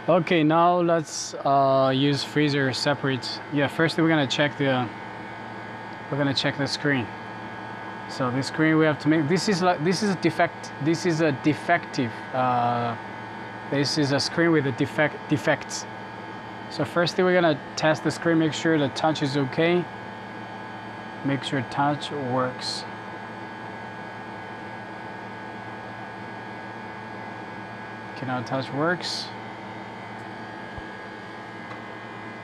Okay, now let's use freezer separate. Yeah, first we're gonna check the screen. So the screen we have to make. This is a defect. This is a defective. This is a screen with a defects. So first we're gonna test the screen, make sure the touch is okay. Make sure touch works. Okay, now touch works.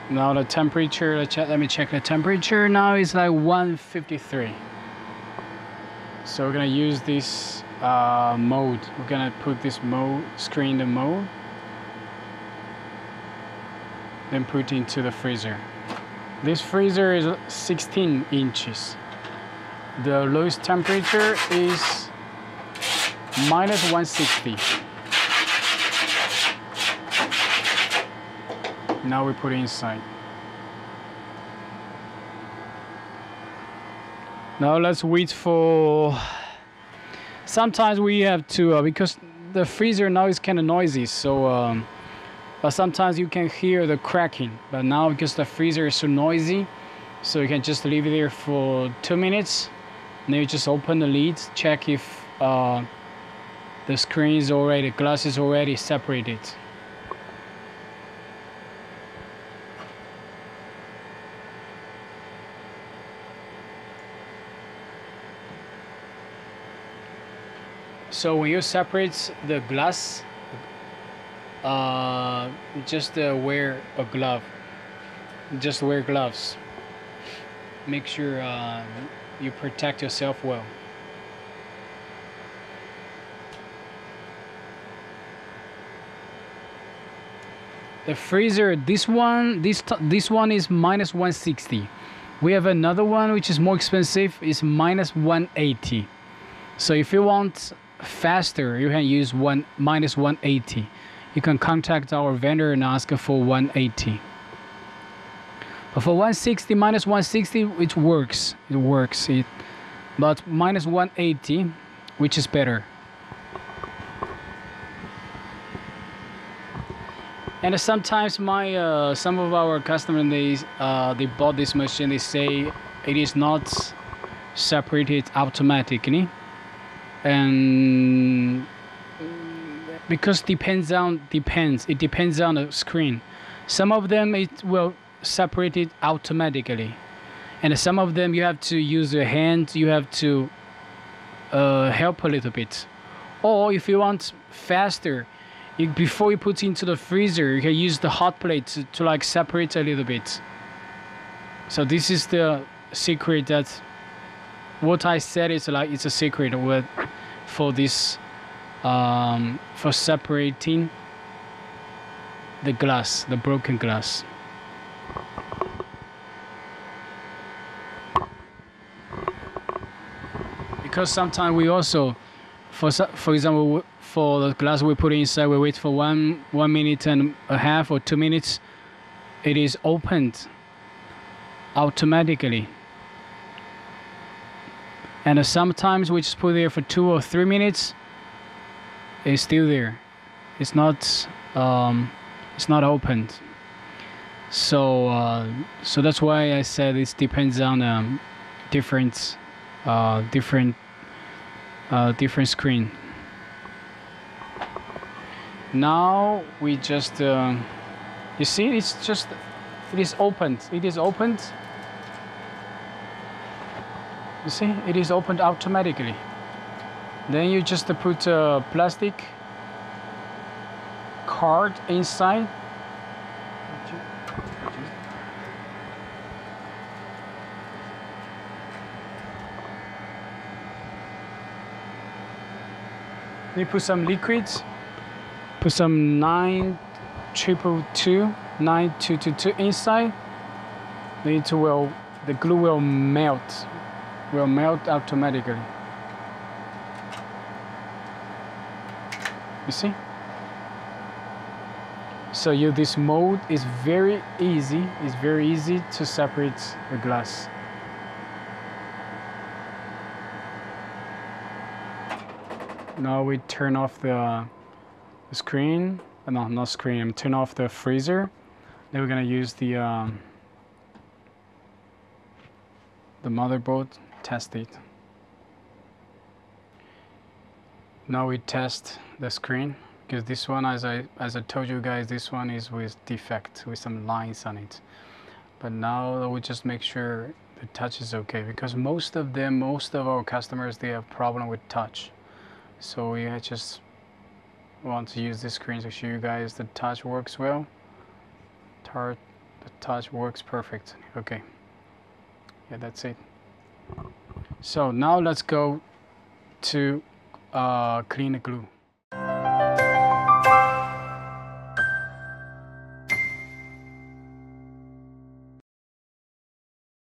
Now the temperature, let me check the temperature. Now it's like 153. So we're gonna use this mode. We're gonna put this mode, screen the mode, then put into the freezer. This freezer is 16 inches. The lowest temperature is -160. Now we put it inside. Now let's wait for. Sometimes we have to because the freezer now is kind of noisy, so but sometimes you can hear the cracking. But now because the freezer is so noisy, so you can just leave it there for 2 minutes. And then you just open the lid, check if the screen is already, glass is already separated. So when you separate the glass, just wear a glove. Just wear gloves. Make sure you protect yourself well. The freezer, this one is -160. We have another one which is more expensive, is -180. So if you want faster, you can use -180. You can contact our vendor and ask for 180. But for 160, -160, it works. It works. But -180, which is better. And sometimes some of our customers they bought this machine. They say it is not separated automatically. And because it depends on the screen. Some of them it will separate it automatically, and some of them you have to use your hand. You have to help a little bit. Or if you want faster, before you put it into the freezer, you can use the hot plate to like separate a little bit. So this is the secret that. What I said is like it's a secret for this for separating the glass, the broken glass. Because sometimes we also, for example, for the glass we put inside, we wait for one minute and a half or 2 minutes. It is opened automatically. And sometimes we just put it there for 2 or 3 minutes. It's still there. It's not opened. So so that's why I said it depends on different screen. Now we just you see it is opened. It is opened. You see, it is opened automatically. Then you just put a plastic card inside. You put some liquids. Put some 9222 inside. Then the glue will melt. Will melt automatically. You see? So this mode is very easy. It's very easy to separate the glass. Now we turn off the screen. no, not screen. I'm turn off the freezer. Then we're gonna use the motherboard. Test it. Now we test the screen, because this one, as I told you guys, this one is with defect, with some lines on it. But now we just make sure the touch is okay, because most of our customers, they have problem with touch. So we just want to use this screen to show you guys the touch works well. The touch works perfect. Okay. Yeah, that's it. So now let's go to clean the glue.